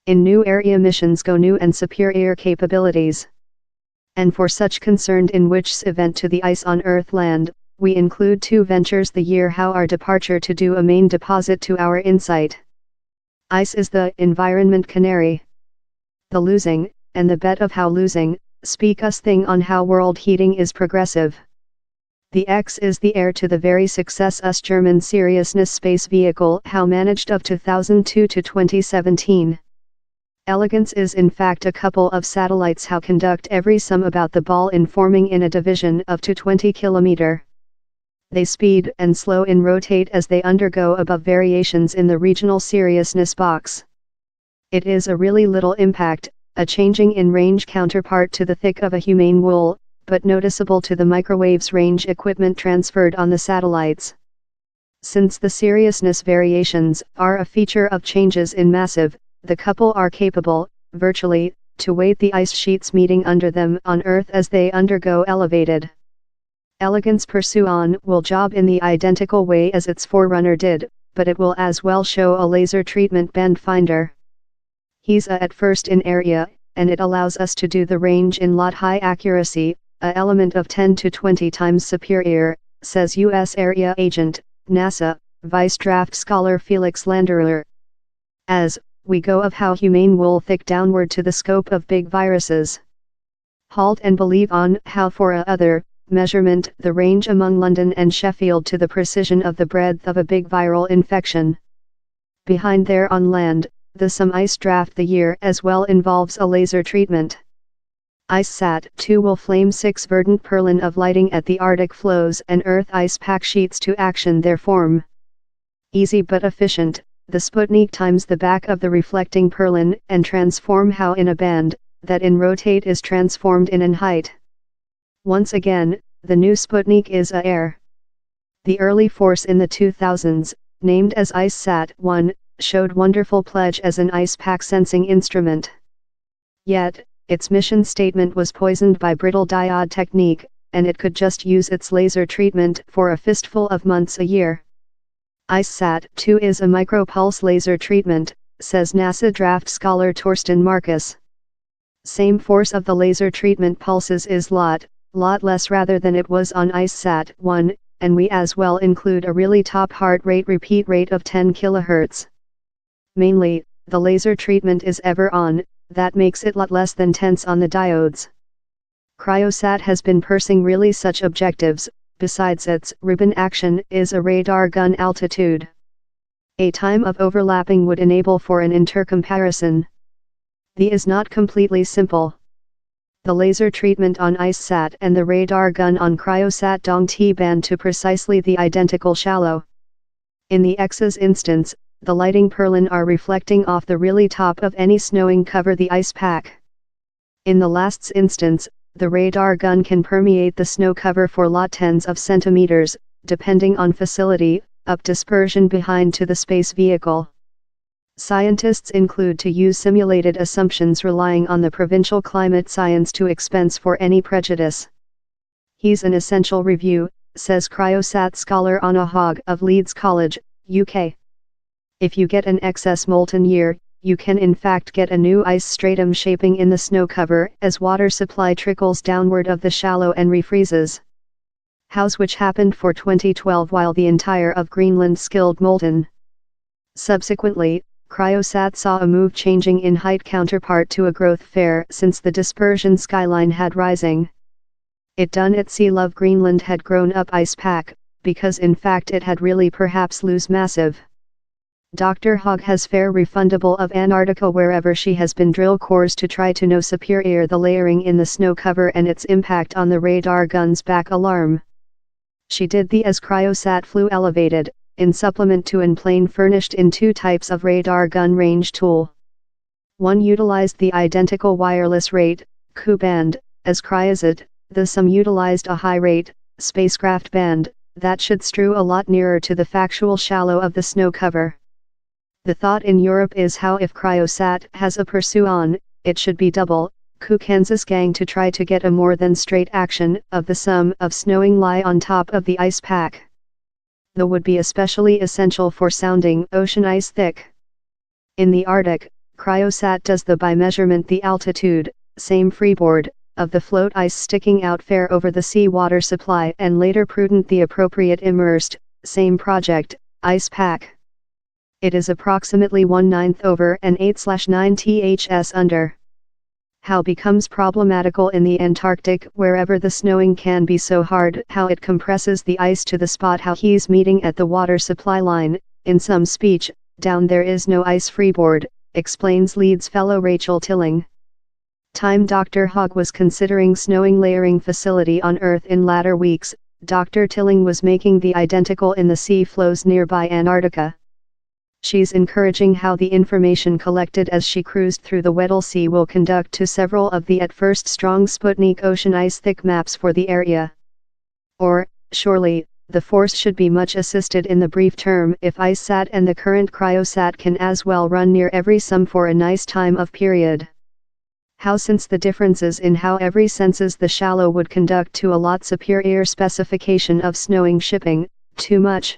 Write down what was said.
In new area missions go new and superior capabilities. And for such concerned in which event to the ice on Earth land, we include 2 ventures the year how our departure to do a main deposit to our insight. Ice is the environment canary. The losing, and the bet of how losing, speak us thing on how world heating is progressive. The X is the heir to the very success us German seriousness space vehicle how managed of 2002 to 2017. Elegance is in fact a couple of satellites how conduct every sum about the ball informing in a division of to 20 km. They speed and slow in rotate as they undergo above variations in the regional seriousness box. It is a really little impact, a changing in range counterpart to the thick of a humane wool, but noticeable to the microwaves range equipment transferred on the satellites. Since the seriousness variations are a feature of changes in massive, the couple are capable, virtually, to weight the ice sheets meeting under them on Earth as they undergo elevated. Elegance pursue on will job in the identical way as its forerunner did, but it will as well show a laser treatment band finder. He's at first in area, and it allows us to do the range in lot high accuracy, a element of 10 to 20 times superior, says U.S. Area Agent, NASA, Vice Draft Scholar Felix Landerer. As we go of how humane wool thick downward to the scope of big viruses. Halt and believe on how for a other measurement the range among London and Sheffield to the precision of the breadth of a big viral infection. Behind there on land, the some ice draft the year as well involves a laser treatment. IceSat-2 will flame 6 verdant purlin of lighting at the Arctic flows and Earth ice pack sheets to action their form. Easy but efficient, the Sputnik times the back of the reflecting purlin and transform how in a band, that in rotate is transformed in height. Once again, the new Sputnik is a air. The early force in the 2000s, named as IceSat-1, showed wonderful pledge as an ice pack sensing instrument. Yet, its mission statement was poisoned by brittle diode technique, and it could just use its laser treatment for a fistful of months a year. IceSat-2 is a micropulse laser treatment, says NASA draft scholar Torsten Marcus. Same force of the laser treatment pulses is lot less rather than it was on IceSat-1, and we as well include a really top heart rate repeat rate of 10 kHz. Mainly, the laser treatment is ever on, that makes it lot less than tense on the diodes. Cryosat has been pursuing really such objectives, besides its ribbon action is a radar gun altitude. A time of overlapping would enable for an intercomparison. The is not completely simple. The laser treatment on IceSat and the radar gun on Cryosat dong T-band to precisely the identical shallow. In the X's instance, the lighting purlin are reflecting off the really top of any snowing cover the ice pack. In the last's instance, the radar gun can permeate the snow cover for lot tens of centimeters, depending on facility, up dispersion behind to the space vehicle. Scientists include to use simulated assumptions relying on the provincial climate science to expense for any prejudice. He's an essential review, says Cryosat scholar Anna Hogg of Leeds College, UK. If you get an excess molten year, you can in fact get a new ice stratum shaping in the snow cover as water supply trickles downward of the shallow and refreezes. House which happened for 2012 while the entire of Greenland skilled molten. Subsequently, Cryosat saw a move changing in height counterpart to a growth fair since the dispersion skyline had rising. It done at sea love Greenland had grown up ice pack, because in fact it had really perhaps lose massive. Dr. Hogg has fair refundable of Antarctica wherever she has been drill cores to try to know superior the layering in the snow cover and its impact on the radar gun's back alarm. She did the as Cryosat flew elevated, in supplement to an plane furnished in 2 types of radar gun range tool. One utilized the identical wireless rate, Ku band, as Cryosat, the some utilized a high rate, spacecraft band, that should strew a lot nearer to the factual shallow of the snow cover. The thought in Europe is how if Cryosat has a pursue on, it should be double, Ku Kansas gang to try to get a more than straight action of the sum of snowing lie on top of the ice pack. The would be especially essential for sounding ocean ice thick. In the Arctic, cryosat does the by measurement the altitude, same freeboard, of the float ice sticking out fair over the sea water supply and later prudent the appropriate immersed, same project, ice pack. It is approximately 1/9 over and 8/9 ths under. How becomes problematical in the Antarctic wherever the snowing can be so hard how it compresses the ice to the spot how he's meeting at the water supply line, in some speech, down there is no ice freeboard, explains Leeds fellow Rachel Tilling. Time Dr. Hogg was considering snowing layering facility on Earth in latter weeks, Dr. Tilling was making the identical in the sea flows nearby Antarctica. She's encouraging how the information collected as she cruised through the Weddell Sea will conduct to several of the at first strong Sputnik ocean ice thick maps for the area. Or, surely, the force should be much assisted in the brief term if IceSat and the current cryosat can as well run near every sum for a nice time of period. How since the differences in how every senses the shallow would conduct to a lot superior specification of snowing shipping, too much.